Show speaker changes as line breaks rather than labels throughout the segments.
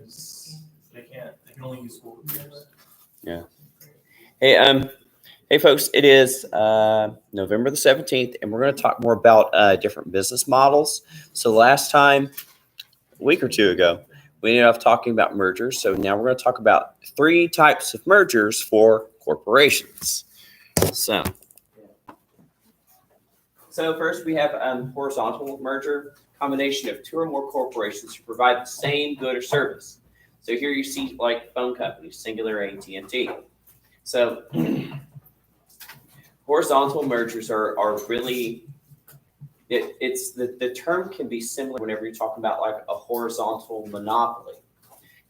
because they can only use school computers.
Hey folks, it is November the 17th, and we're going to talk more about different business models. So last time, a week or two ago, we ended up talking about mergers. So now we're going to talk about 3 types of mergers for corporations. So first we have horizontal merger, combination of 2 or more corporations who provide the same good or service. So here you see like phone companies, Singular, AT&T. So horizontal mergers are really, it's the term can be similar whenever you're talking about like a horizontal monopoly.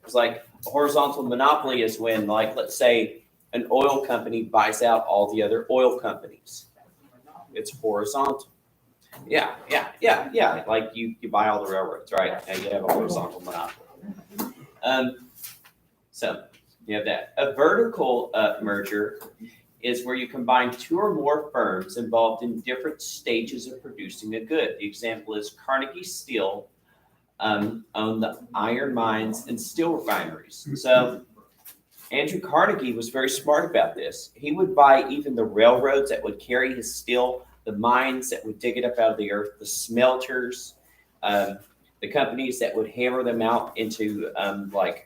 It's like a horizontal monopoly is when, like, let's say an oil company buys out all the other oil companies. It's horizontal. Yeah. Like you buy all the railroads, right? And you have a horizontal monopoly. So you have that. A vertical merger is where you combine 2 or more firms involved in different stages of producing a good. The example is Carnegie Steel owned the iron mines and steel refineries. So Andrew Carnegie was very smart about this. He would buy even the railroads that would carry his steel, the mines that would dig it up out of the earth, the smelters, the companies that would hammer them out into the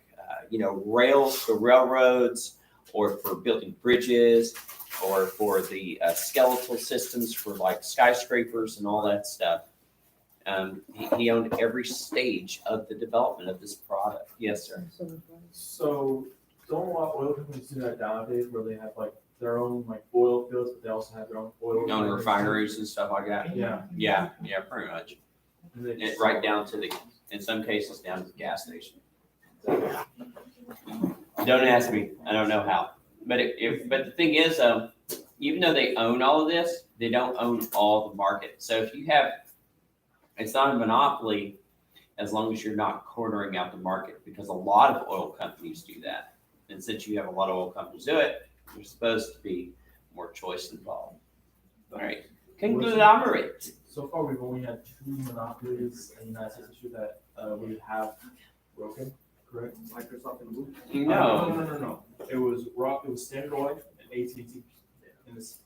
railroads, or for building bridges, or for the skeletal systems for like skyscrapers and all that stuff. He owned every stage of the development of this product. Yes, sir.
So don't a lot of oil companies do that nowadays, where they have like their own like oil fields, but they also have their own oil
Refineries and stuff like that.
Yeah.
Yeah, pretty much.
And they just,
Right down to in some cases, down to the gas station. Don't ask me. I don't know how. But but the thing is, even though they own all of this, they don't own all the market. So if you have, it's not a monopoly as long as you're not cornering out the market, because a lot of oil companies do that. And since you have a lot of oil companies do it, there's supposed to be more choice involved. All right. Conglomerate.
so far we've only had 2 monopolies in the United States history that we have broken. Correct? Microsoft and Google. No. It was Standard Oil and AT&T.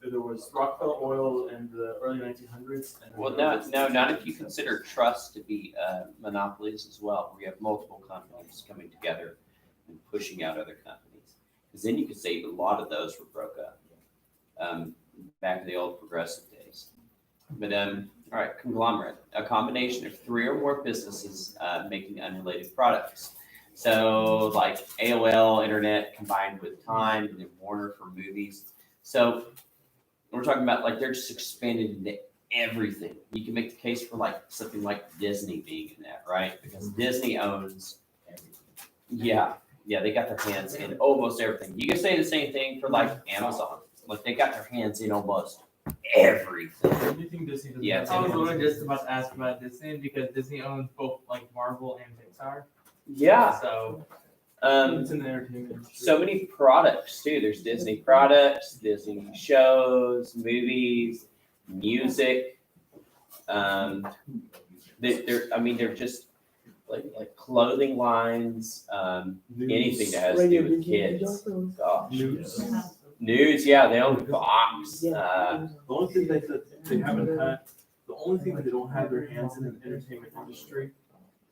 There was Rockefeller Oil in the early 1900s.
Well, no, not if you consider trust to be monopolies as well, where you have multiple companies coming together and pushing out other companies. Because then you could say a lot of those were broke up back in the old progressive days. But all right, conglomerate, a combination of 3 or more businesses making unrelated products. So like AOL Internet combined with Time, and then Warner for movies. So we're talking about like they're just expanded into everything. You can make the case for like something like Disney being in that, right? Because Disney owns everything. Yeah, they got their hands in almost everything. You can say the same thing for like Amazon. Like they got their hands in almost everything.
What do you think Disney does?
Yeah,
I was literally just about to ask about Disney, because Disney owns both like Marvel and Pixar.
Yeah.
So
It's in the entertainment industry.
So many products too. There's Disney products, Disney shows, movies, music. They're just like clothing lines, anything that has to do with kids. Gosh. News, yeah, they own Fox.
The only thing that they haven't had, the only thing that they don't have their hands in the entertainment industry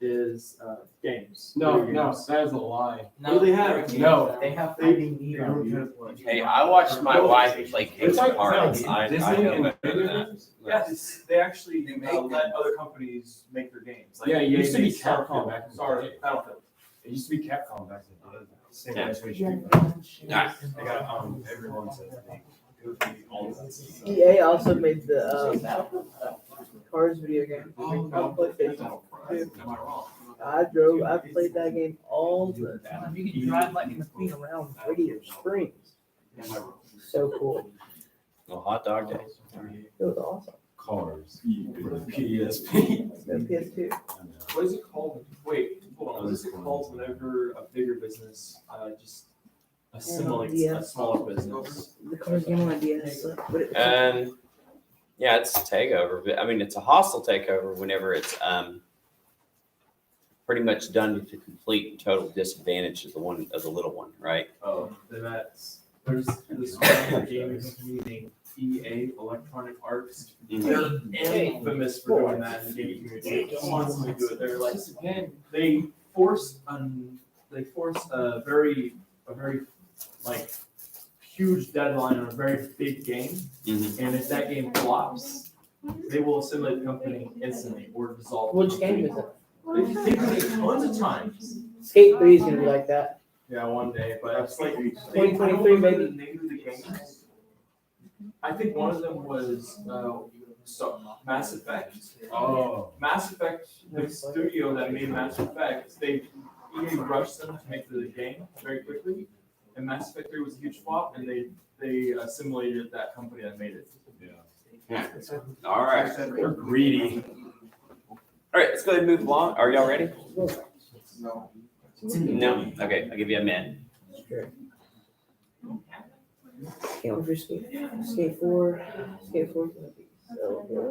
is games.
No,
Video games.
that is a lie.
No, they have.
No.
they have
They
fighting
they
Nemo.
don't have-
Hey, I watched my wife play
It's
Kingdom
like
Hearts. I
Disney
know
and
better than
video
that.
games?
Yes, they actually
They make
let other companies make their games. Like,
Yeah, it used to be
they-
Capcom back in the
Sorry,
day.
Battlefield.
It used to be Capcom back in the day. Same
Yeah.
as we Street
Nah.
They got everyone's. It would be all of that.
EA also made the Cars video game on PlayStation 2.
Am I wrong?
I played that game all the time.
You can drive Lightning McQueen
Around Radio Springs.
Am I wrong?
So cool.
Well, hot dog day.
It was awesome.
Cars for the PSP.
No PS2.
What is it called? Wait, hold on. What is it called whenever a bigger business just assimilates a
DS.
smaller business?
The Cars game on DS. But it,
Yeah, it's a takeover, but I mean it's a hostile takeover whenever it's pretty much done to complete total disadvantage of the little one, right?
Oh, then there's this one gaming company named EA, Electronic Arts. They're infamous for doing that in the gaming community. They constantly do it. They're like, they force a very like huge deadline on a very big game, and if that game flops, they will assimilate the company instantly or dissolve.
Which game is it?
They do it tons of times.
Skate 3 is gonna be like that.
Yeah, one day, but it's like
2023, baby.
The name of the games. I think one of them was Mass Effect.
Oh.
Mass Effect, the studio that made Mass Effect, EA rushed them to make the game very quickly, and Mass Effect 3 was a huge flop, and they assimilated that company that made it.
Yeah. All right.
They're greedy.
All right, let's go ahead and move along. Are y'all ready?
No.
No? Okay, I'll give you a minute.
Can't wait for Skate 4. Skate 4 is gonna be so good.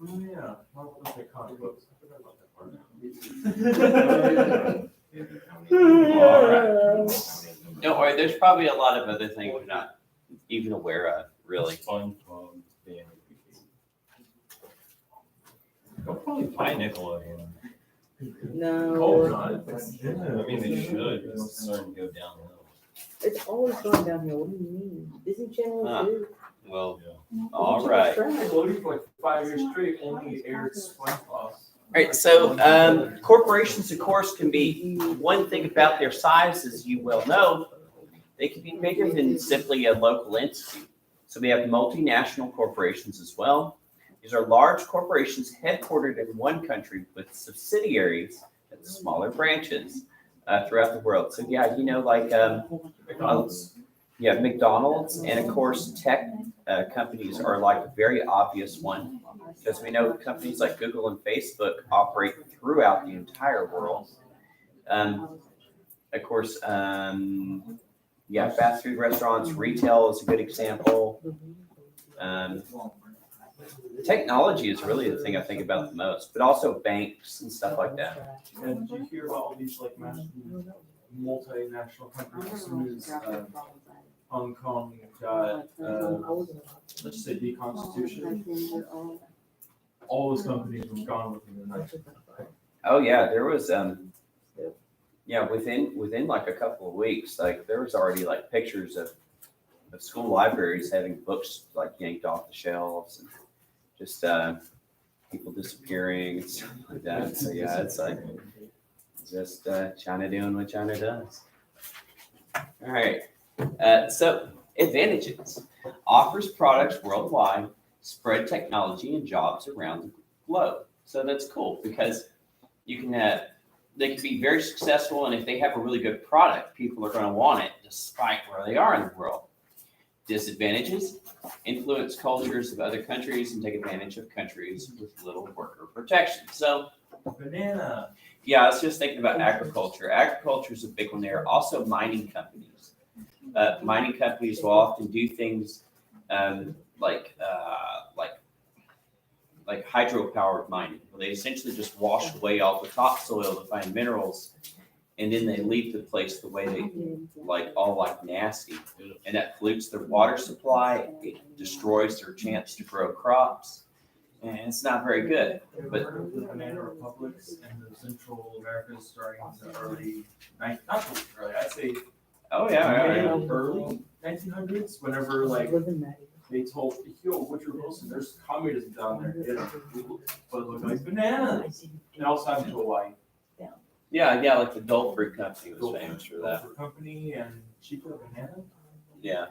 Oh yeah, well, okay, comic books. I forgot about that part.
All right. Don't worry, there's probably a lot of other things we're not even aware of, really.
SpongeBob, they'll probably buy Nickelodeon.
Cold
No,
on.
I mean, they should. It's starting to go downhill.
it's always gone downhill. What do you mean? Disney Channel
Huh.
too.
Well,
Yeah.
all right. All
Nickelodeon for like 5 years straight only aired SpongeBob.
right, so corporations, of course, can be one thing about their size, as you well know, they can be bigger than simply a local entity. So we have multinational corporations as well. These are large corporations headquartered in one country with subsidiaries and smaller branches throughout the world. So yeah, you know, like yeah, McDonald's, and of course tech companies are like a very obvious one, because we know companies like Google and Facebook operate throughout the entire world. Of course, yeah, fast food restaurants, retail is a good example. Technology is really the thing I think about the most, but also banks and stuff like that.
And did you hear about all these like multinational companies? As soon as Hong Kong got, let's just say deconstitution, all those companies were gone within the night.
Oh yeah, there was yeah, within like a couple of weeks, like there was already like pictures of school libraries having books like yanked off the shelves and just people disappearing and stuff like that. So yeah, it's like just China doing what China does. All right. So advantages: offers products worldwide, spread technology and jobs around the globe. So that's cool because you can they can be very successful, and if they have a really good product, people are going to want it despite where they are in the world. Disadvantages: influence cultures of other countries and take advantage of countries with little worker protection. So
Banana.
yeah, I was just thinking about agriculture. Agriculture is a big one there. Also mining companies. Mining companies will often do things like hydro-powered mining, where they essentially just wash away all the topsoil to find minerals, and then they leave the place the way they like nasty, and that pollutes their water supply. It destroys their chance to grow crops, and it's not very good. But
the banana republics and the Central Americas starting in the early, not too early, I'd say
oh yeah.
early 1900s, whenever like they told, yo, Woodrow Wilson, there's communism down there, you know, but it looked like bananas. And also happened to Hawaii.
Yeah, like the Dole Fruit Company was famous for that.
Gopher Company and Chica Banana.
Yeah.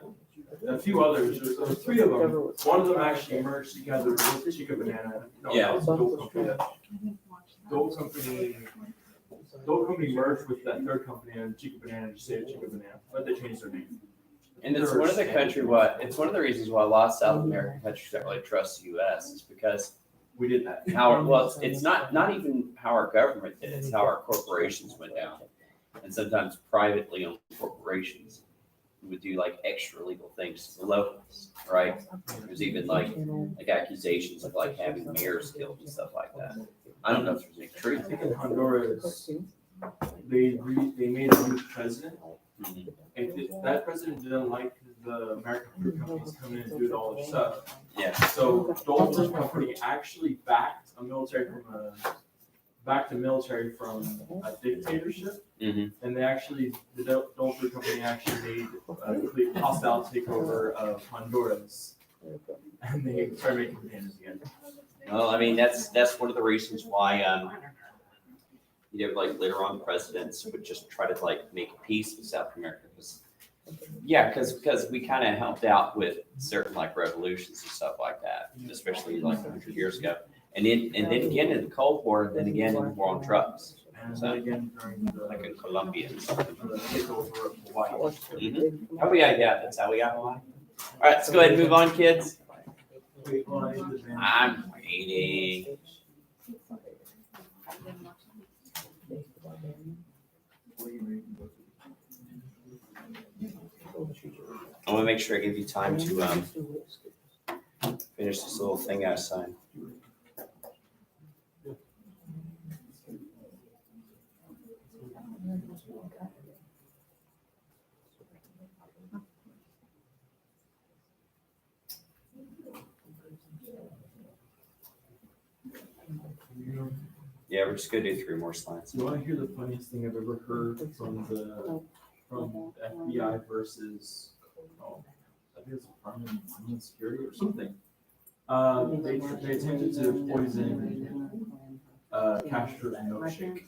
A few others, there were 3 of them. One of them actually merged together with Chica Banana. No,
Yeah.
that was Dole Company. Dole Company merged with that third company, and Chica Banana just stayed Chica Banana, but they changed their name.
And it's one of the reasons why a lot of South American countries don't really trust the U.S. is because
We did that.
it's not even how our government did, it's how our corporations went down. And sometimes privately owned corporations would do like extra legal things to locals, right? There's even like accusations of like having mayors killed and stuff like that. I don't know if there's any truth.
I think in Honduras, they made a new president.
Mhm.
That president didn't like the American fruit companies coming in and doing all their stuff.
Yeah.
So Dole Fruit Company actually backed a military from a dictatorship.
Mhm.
And the Dole Fruit Company actually made a complete hostile takeover of Honduras. And they started making bananas again.
Well, I mean, that's one of the reasons why you know, like later on presidents would just try to like make peace with South America. Because we kind of helped out with certain like revolutions and stuff like that, especially like 100 years ago. And then again in the Cold War, and then again in the war on drugs,
And then again during
like in Colombia and stuff.
the takeover of Hawaii.
Mhm. Oh yeah, that's how we got Hawaii. All right, let's go ahead and move on, kids.
Wait, well, I need the band.
I'm waiting. I want to make sure I give you time to finish this little thing I assigned. Yeah, we're just gonna do 3 more slides.
You want to hear the funniest thing I've ever heard from FBI versus, I think it's Homeland Security or something. They attempted to poison Castro's milkshake.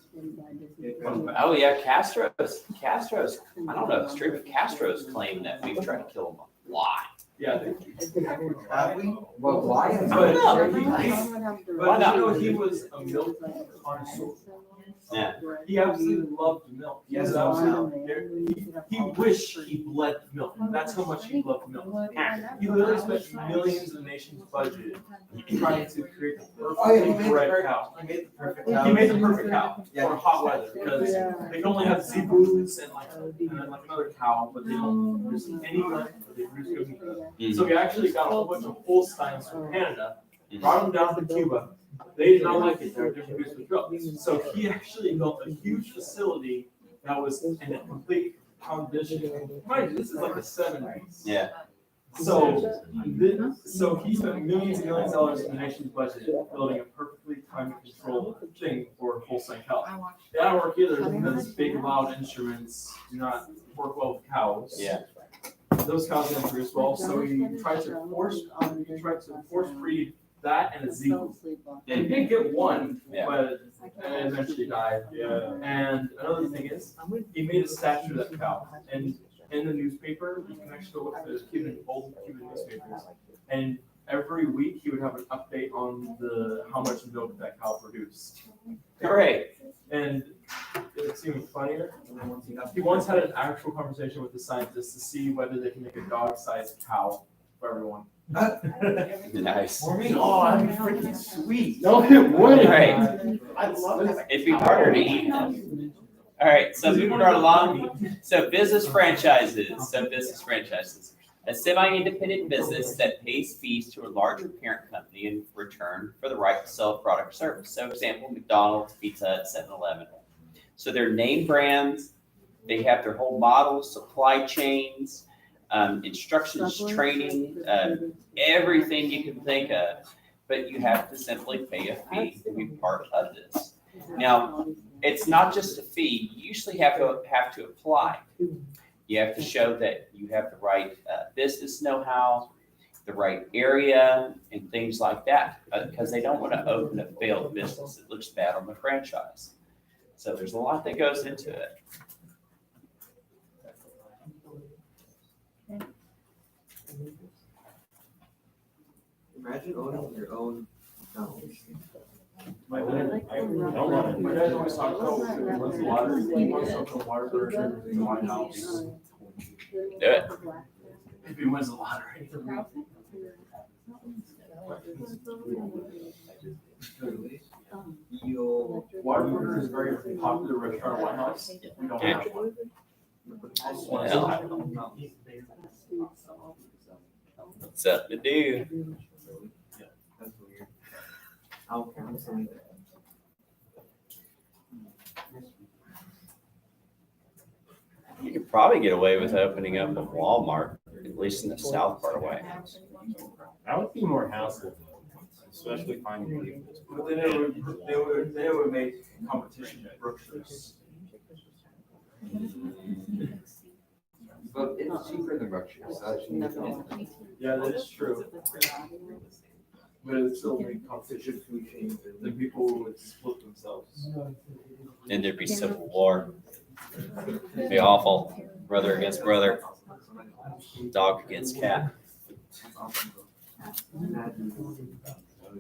Oh yeah, Castro's. I don't know if it's true, but Castro's claim that we've tried to kill him a lot.
Yeah,
Have we? Well, why?
But
Why not?
you know, he was a milk connoisseur.
Yeah.
He absolutely loved milk. He was absolutely, he wished he bled milk. That's how much he loved milk. He literally spent millions of the nation's budget trying to create the perfectly bred cow.
He made the perfect
He
cow.
made the perfect cow for hot weather because they can only have zebu's and like another cow, but they don't produce any milk. They produce good meat. So he actually got a whole bunch of Holsteins from Canada, brought them down to Cuba. They did not like it. They were produced with milk. So he actually built a huge facility that was in a complete condition. Mind you, this is like the 70s.
Yeah.
So he spent millions and millions of dollars in the nation's budget building a perfectly timed control thing for Holstein cows. They don't work either because big loud instruments do not work well with cows.
Yeah.
Those cows didn't produce well, so he tried to force breed that and a zebu. And he did get one,
Yeah.
but it eventually died. Yeah. And another thing is, he made a statue of that cow, and in the newspaper, you can actually go look at the old Cuban newspapers, and every week he would have an update on how much milk that cow produced.
Hooray.
And it's even funnier. He once had an actual conversation with the scientists to see whether they can make a dog-sized cow for everyone.
Nice.
For me? Oh, that'd be freaking sweet.
No, it wouldn't.
Right.
I'd love that.
It'd be harder to eat them. All right, so moving right along. So business franchises. A semi-independent business that pays fees to a larger parent company in return for the right to sell a product or service. So example, McDonald's, Pizza Hut, 7-Eleven. So they're name brands. They have their whole model, supply chains, instructions, training, everything you can think of. But you have to simply pay a fee to be part of this. Now, it's not just a fee. You usually have to apply. You have to show that you have the right business know-how, the right area, and things like that, because they don't want to open a failed business. It looks bad on the franchise. So there's a lot that goes into it.
Imagine owning your own McDonald's.
My dad always talked about when he wins the lottery, he wants to open a water version in my house.
Do it.
If he wins the lottery. Waterburger is a very popular restaurant at my house. We don't have one.
Something to do.
That's weird. I'll cancel it.
You could probably get away with opening up a Walmart, at least in the south part of White House.
That would be more hassle, especially finding people.
But then it would make competition at Brookshire's.
But it's cheaper than Berkshire, so actually.
Yeah, that is true. But it still make competition between, then people would split themselves.
Then there'd be civil war. It'd be awful. Brother against brother, dog against cat. All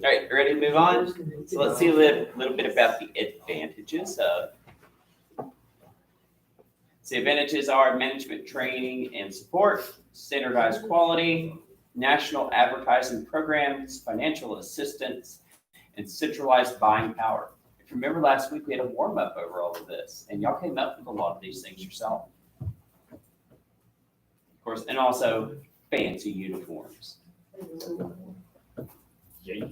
right, ready to move on? So let's see a little bit about the advantages of. So the advantages are management training and support, standardized quality, national advertising programs, financial assistance, and centralized buying power. If you remember last week, we had a warm up over all of this, and y'all came up with a lot of these things yourself. Of course, and also fancy uniforms.
Yeah.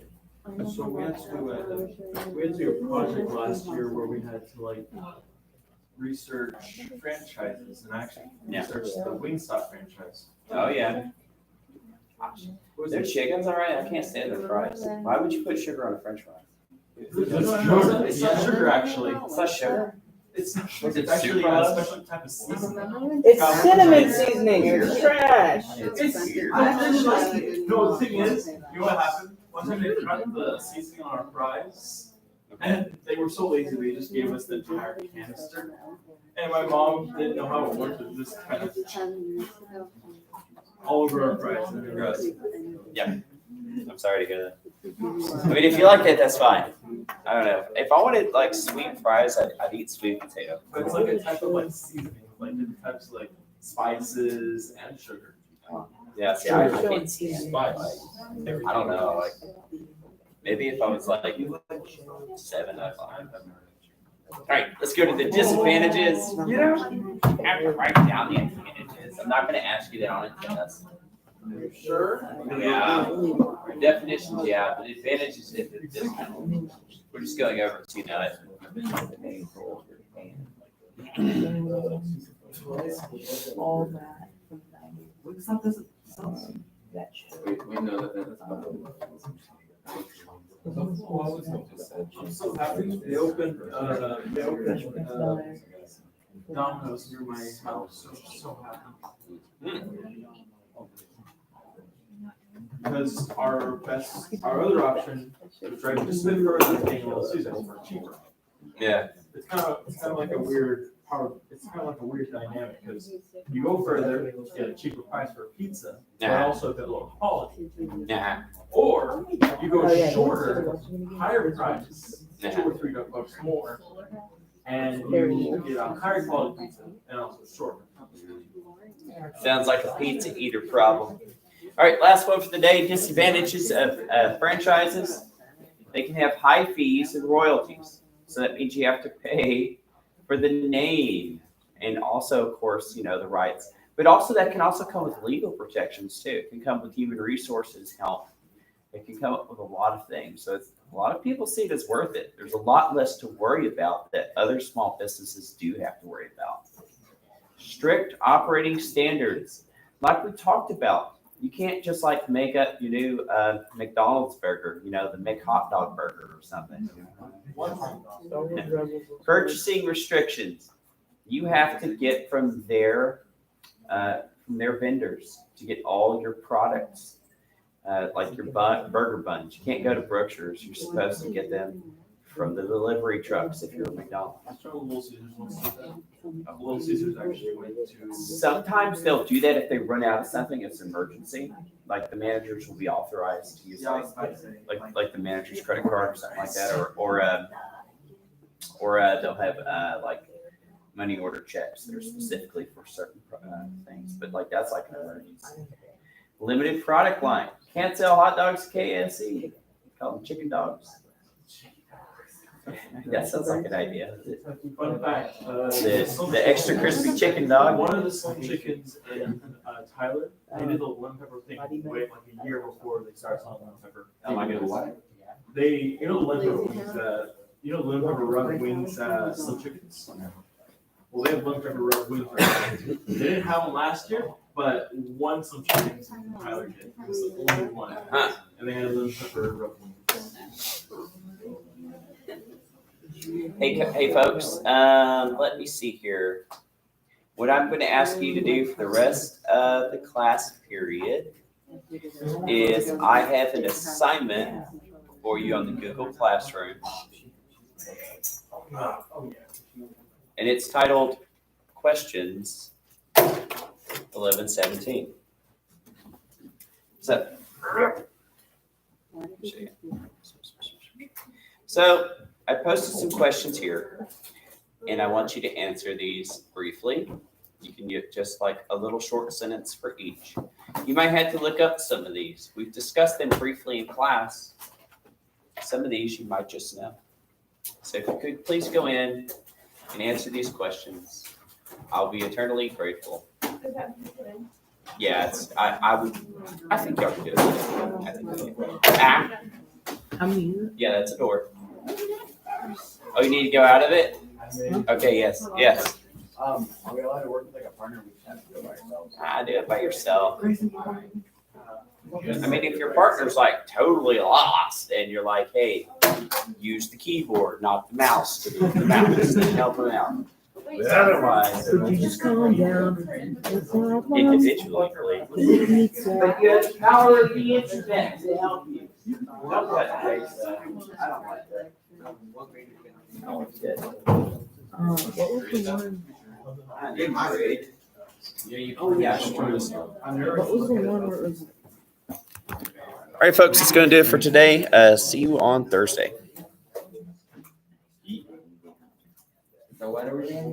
So we had to do a project last year where we had to like research franchises and actually
Yeah.
research the Wingstop franchise.
Oh, yeah.
Was
Their
it?
chicken's all right. I can't stand their fries. Why would you put sugar on a french fry?
It's not sugar actually.
It's not sugar.
It's
Was it
actually
super
a
low?
special type of seasoning.
It's cinnamon seasoning, it's trash.
It's no, the thing is, you know what happened? One time they tried the seasoning on our fries, and they were so lazy they just gave us the entire canister. And my mom didn't know how it worked, it just kind of all over our fries. And it was
Yeah. I'm sorry to hear that. I mean, if you like it, that's fine. I don't know. If I wanted like sweet fries, I'd eat sweet potato.
But it's like a type of like seasoning, like different types of like spices and sugar.
Yeah, see, I can't stand spice. I don't know, like maybe if I was like 7, I'd fine. All right, let's go to the disadvantages. You know, I have to write down the advantages. I'm not going to ask you that on a test.
Sure.
Yeah, definitions, yeah, but advantages if it's discount. We're just going over it so you know it.
All that.
Wingstop doesn't.
That shit.
We know that that's
I'm so happy. They opened Domino's near my house. I'm so happy. Because our other option was driving just a bit further and paying Little Caesars for cheaper.
Yeah.
It's kind of like a weird dynamic because you go further, you get a cheaper price for a pizza, but
Yeah.
also get lower quality.
Yeah.
Or you go
Oh, yeah.
shorter, higher price,
Yeah.
$2 or $3 more, and you get a higher quality pizza and also shorter.
Sounds like a pizza eater problem. All right, last one for the day. Disadvantages of franchises. They can have high fees and royalties. So that means you have to pay for the name and also, of course, you know, the rights. But also that can also come with legal protections too. It can come with human resources help. It can come up with a lot of things. So a lot of people see it as worth it. There's a lot less to worry about that other small businesses do have to worry about. Strict operating standards. Like we talked about, you can't just like make up your new McDonald's burger, you know, the McHot Dog burger or something. Purchasing restrictions. You have to get from their vendors to get all your products, like your burger buns. You can't go to Brookshire's. You're supposed to get them from the delivery trucks if you're a McDonald's.
That's why Little Caesars wants to do that. Little Caesars actually went to.
Sometimes they'll do that if they run out of something. It's an emergency. Like the managers will be authorized to use like the manager's credit card or something like that, or they'll have like money order checks that are specifically for certain things. But like that's like an emergency. Limited product line. Can't sell hot dogs at KFC. Call them chicken dogs. That sounds like an idea.
Fun fact,
The extra crispy chicken dog.
one of the Slim Chickens in Tyler, they did the lemon pepper thing way like a year before they started selling lemon pepper.
Oh my goodness.
They, you know the lemon pepper wings, you know the lemon pepper rub wings, Slim Chickens? Well, they have lemon pepper rub wings right now. They didn't have them last year, but one Slim Chickens in Tyler did. It was the only one.
Huh.
And they had lemon pepper rub wings.
Hey, folks, let me see here. What I'm going to ask you to do for the rest of the class period is I have an assignment for you on the Google Classroom, and it's titled Questions 11-17. So I posted some questions here, and I want you to answer these briefly. You can get just like a little short sentence for each. You might have to look up some of these. We've discussed them briefly in class. Some of these you might just know. So if you could please go in and answer these questions, I'll be eternally grateful. Yeah, I think y'all can do it. I think we can.
How many?
Yeah, that's a door. Oh, you need to go out of it? Okay, yes.
Are we allowed to work with like a partner? We can't do it by ourselves.
Do it by yourself. I mean, if your partner's like totally lost and you're like, hey, use the keyboard, not the mouse to move the mouse and help them out. But otherwise,
Could you just calm down? It's not long.
individually, please.
Is it pizza?
But you have the power of the internet to help you.
I don't like that.
What was the one?
In my grade.
Oh, yeah,
What was the one where it was?
All right, folks, it's going to do it for today. See you on Thursday.
So what are we doing?